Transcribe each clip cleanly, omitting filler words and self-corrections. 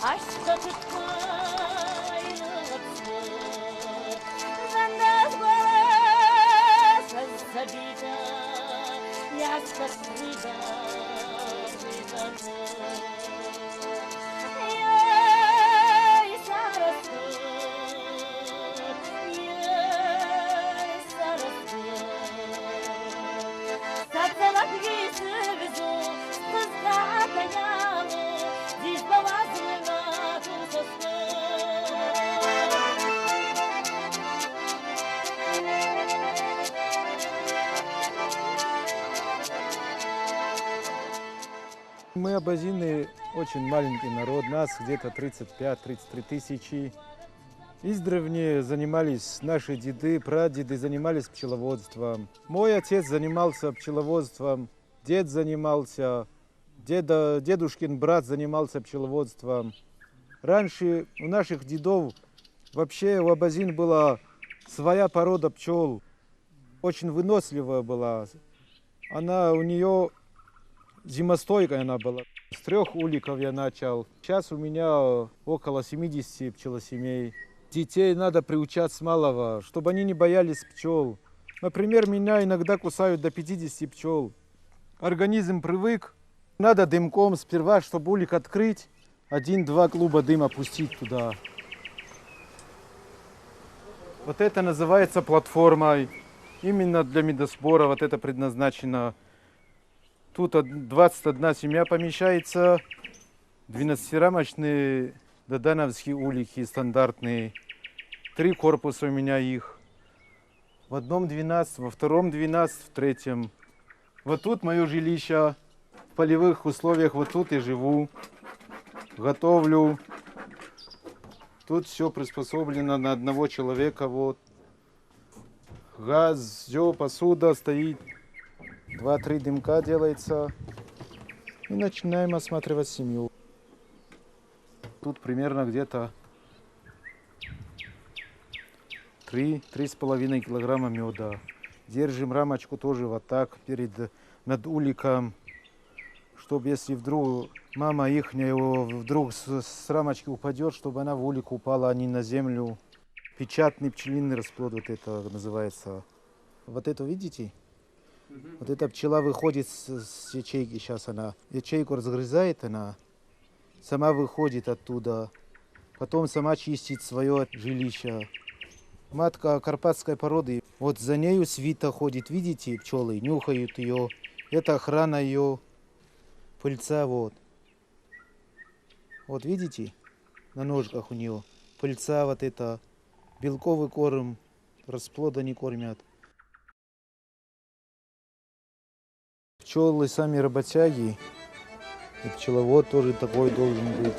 Aşkta tutmaylıksın Zandas balasız sabida Yaskas vida Yay sarasın Yay sarasın Satsanak giysi bizu Kızga akayalı Diz babasına tutsasın Мы абазины очень маленький народ, нас где-то 35-33 тысячи. Издревле занимались наши деды, прадеды занимались пчеловодством. Мой отец занимался пчеловодством, дед занимался, дедушкин брат занимался пчеловодством. Раньше у наших дедов вообще у абазин была своя порода пчел, очень выносливая была. У нее зимостойкая она была. С 3 уликов я начал. Сейчас у меня около 70 пчелосемей. Детей надо приучать с малого, чтобы они не боялись пчел. Например, меня иногда кусают до 50 пчел. Организм привык. Надо дымком сперва, чтобы улик открыть, 1-2 клуба дыма пустить туда. Вот это называется платформой. Именно для медосбора вот это предназначено. Тут 21 семья помещается, 12-рамочные додановские улики стандартные. 3 корпуса у меня их. В одном 12, во втором 12, в третьем. Вот тут мое жилище. В полевых условиях вот тут я живу. Готовлю. Тут все приспособлено на одного человека. Вот. Газ, все, посуда стоит. 2-3 дымка делается. И начинаем осматривать семью. Тут примерно где-то 3-3,5 килограмма меда. Держим рамочку тоже вот так над уликом, чтобы если вдруг мама ихняя вдруг с рамочки упадет, чтобы она в улик упала, а не на землю. Печатный пчелиный расплод, вот это называется. Вот это видите? Вот эта пчела выходит с ячейки, сейчас она ячейку разгрызает, она сама выходит оттуда, потом сама чистит свое жилище. Матка карпатской породы, вот за нею свита ходит, видите, пчелы, нюхают ее, это охрана ее пыльца, вот. Вот видите, на ножках у нее пыльца, вот это, белковый корм, расплода не кормят. Пчелы сами работяги, и пчеловод тоже такой должен быть.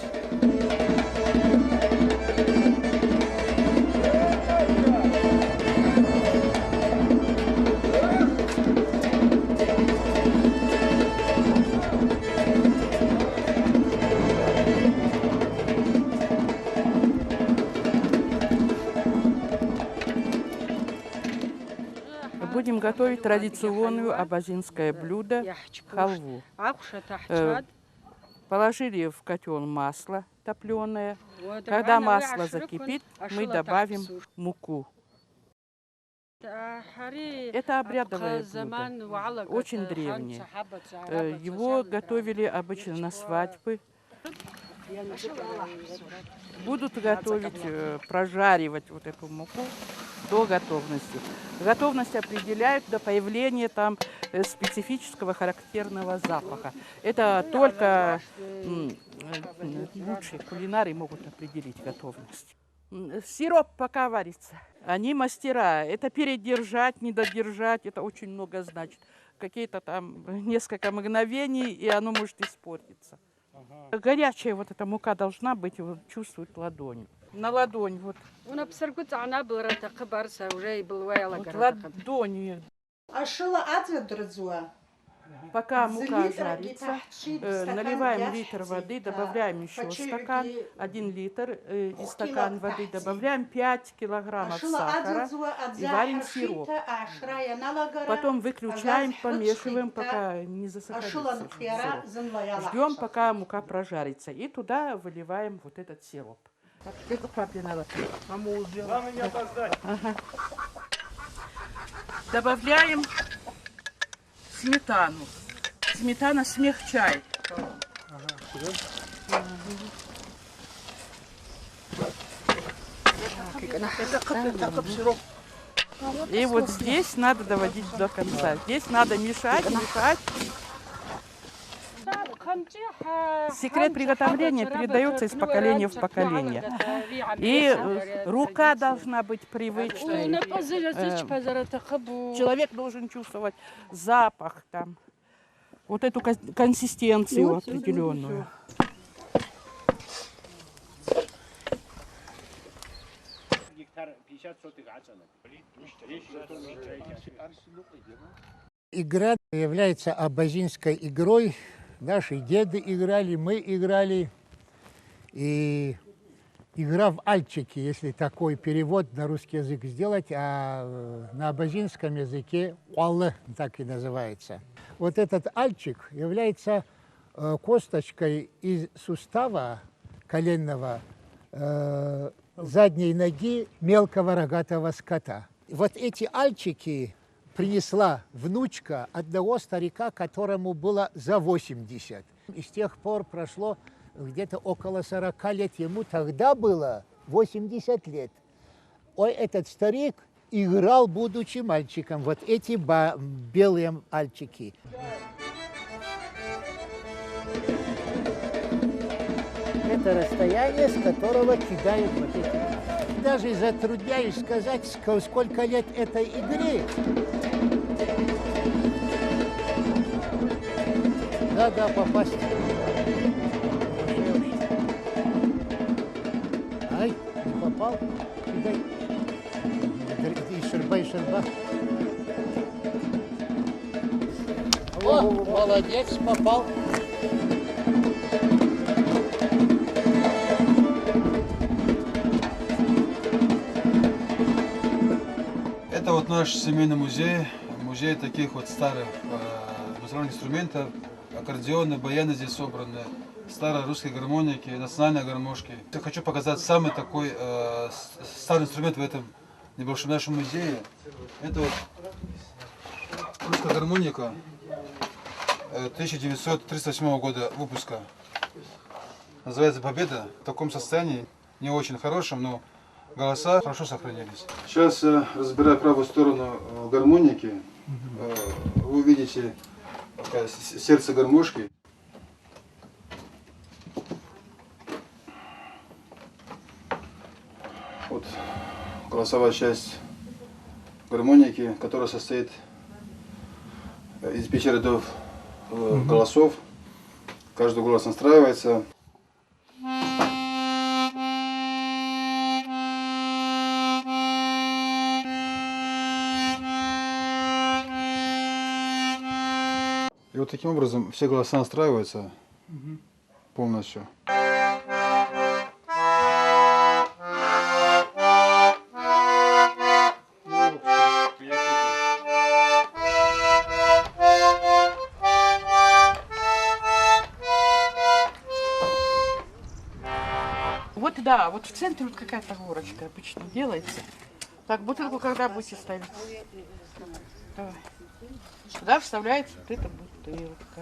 Будем готовить традиционное абазинское блюдо халву. Положили в котел масло топленое. Когда масло закипит, мы добавим муку. Это обрядовое блюдо, очень древнее. Его готовили обычно на свадьбы. Будут готовить, прожаривать вот эту муку до готовности. Готовность определяют до появления там специфического характерного запаха. Это только лучшие кулинары могут определить готовность. Сироп пока варится. Они мастера. Это передержать, не додержать, это очень много значит. Какие-то там несколько мгновений, и оно может испортиться. Горячая вот эта мука должна быть, вот, чувствует ладонь. На ладонь вот. Вот ладонью. Ашыла атведырзуа. Пока мука жарится, наливаем литр воды, добавляем еще стакан, 1 литр и стакан воды, добавляем 5 килограммов сахара и варим сироп. Потом выключаем, помешиваем, пока не засахарится сироп. Ждем, пока мука прожарится. И туда выливаем вот этот сироп. Это папе надо. Главное не опоздать. Ага. Добавляем сметану. Сметана смягчает. И вот здесь надо доводить до конца. Здесь надо мешать. Секрет приготовления передается из поколения в поколение. И рука должна быть привычной. Человек должен чувствовать запах, там, вот эту консистенцию определенную. Игра является абазинской игрой. Наши деды играли, мы играли. И игра в альчики, если такой перевод на русский язык сделать, а на абазинском языке «уаллы» так и называется. Вот этот альчик является косточкой из сустава коленного задней ноги мелкого рогатого скота. Вот эти альчики принесла внучка одного старика, которому было за 80. И с тех пор прошло где-то около 40 лет. Ему тогда было 80 лет. Ой, этот старик играл, будучи мальчиком. Вот эти белые альчики. Это расстояние, с которого кидают вот эти. Даже затрудняюсь сказать, сколько лет этой игре. Надо попасть. Ай, не попал. Кидай. И шерба. О, молодец, попал. Это вот наш семейный музей, музей таких вот старых музыкальных инструментов, аккордеоны, баяны здесь собраны, старые русские гармоники, национальные гармошки. Я хочу показать самый такой старый инструмент в этом небольшом нашем музее. Это вот русская гармоника 1938 года выпуска. Называется «Победа». В таком состоянии, не очень хорошем, но голоса хорошо сохранились. Сейчас я разбираю правую сторону гармоники. Вы увидите сердце гармошки. Вот голосовая часть гармоники, которая состоит из 5 рядов голосов. Каждый голос настраивается. И вот таким образом все голоса настраиваются полностью. Вот да, вот в центре вот какая-то горочка обычно делается. Так, бутылку когда будете ставить? Давай. Сюда вставляется вот эта бутылка.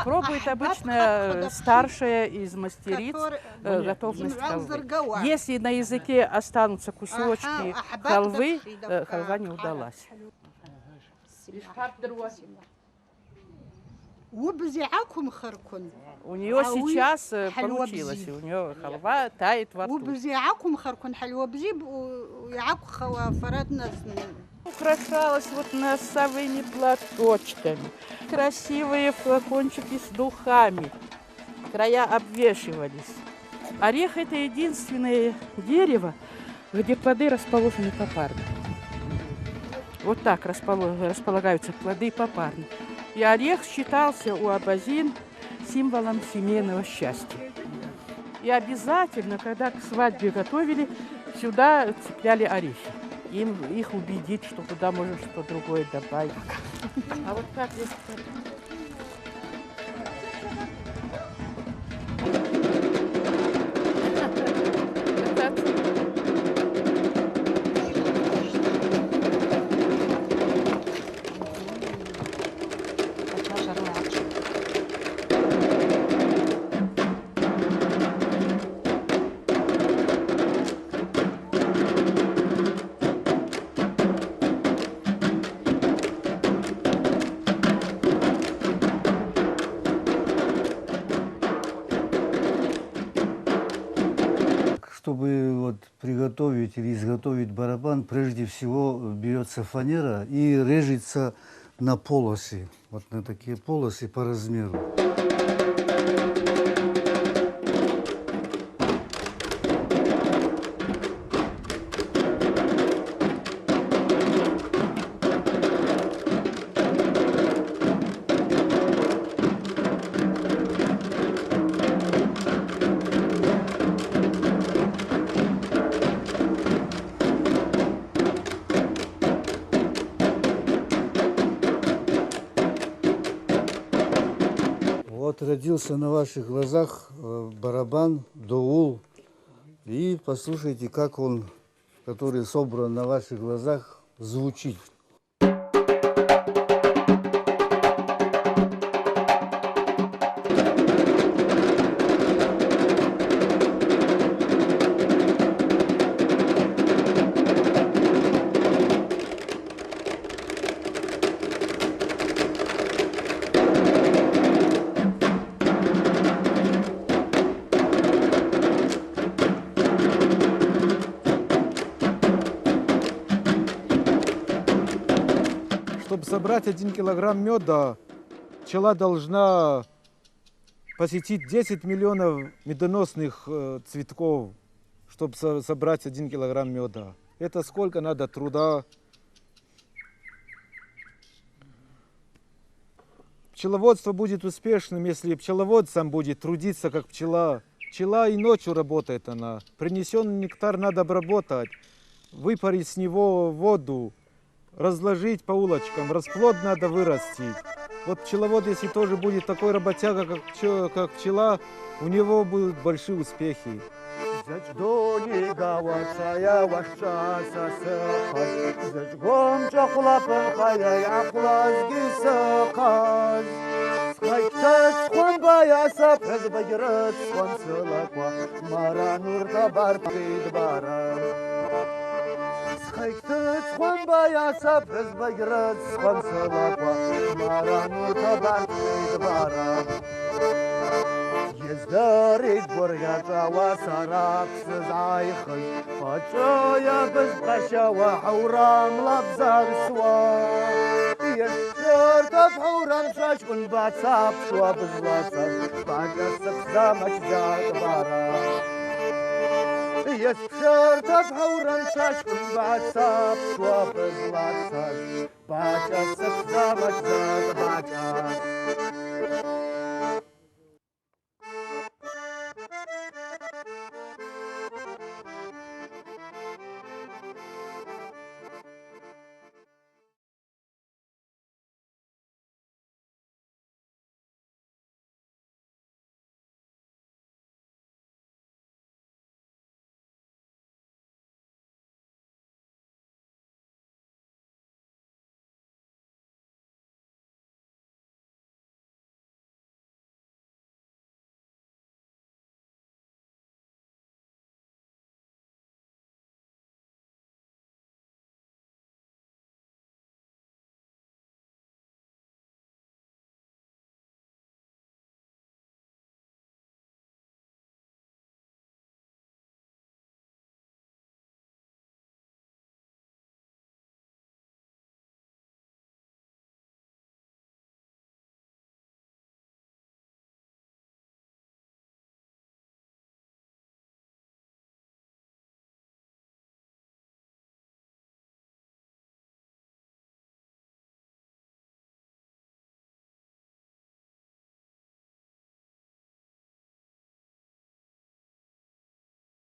Пробует обычно старшая из мастериц готовность халвы. Если на языке останутся кусочки халвы, халва не удалась. У нее сейчас получилось, у нее халва тает во рту. Украшалась вот носовыми платочками, красивые флакончики с духами, края обвешивались. Орех — это единственное дерево, где плоды расположены попарно. Вот так располагаются плоды попарно. И орех считался у абазин символом семейного счастья. И обязательно, когда к свадьбе готовили, сюда цепляли орехи. Их убедить, что туда можно что-то другое добавить. А вот так здесь... Чтобы вот приготовить или изготовить барабан, прежде всего берется фанера и режется на полосы, вот на такие полосы по размеру. Вот родился на ваших глазах барабан Доул. И послушайте, как он, который собран на ваших глазах, звучит. Чтобы собрать 1 килограмм меда, пчела должна посетить 10 миллионов медоносных цветков, чтобы собрать 1 килограмм меда. Это сколько надо труда. Пчеловодство будет успешным, если пчеловод сам будет трудиться, как пчела. Пчела и ночью работает она. Принесенный нектар надо обработать, выпарить с него воду, разложить по улочкам, расплод надо вырастить. Вот пчеловод, если тоже будет такой работяга, как пчела, у него будут большие успехи. Yezdari burgacha wa sarapsız ayxız Paçaya biz paşa wa hawram labzar swa Yezdar tab hawram şaşkun batsap şwa biz batsap Baga sıkza maçjat bara Yezdar tab hawram şaşkun batsap şwa biz batsap Baga sıkza maçjat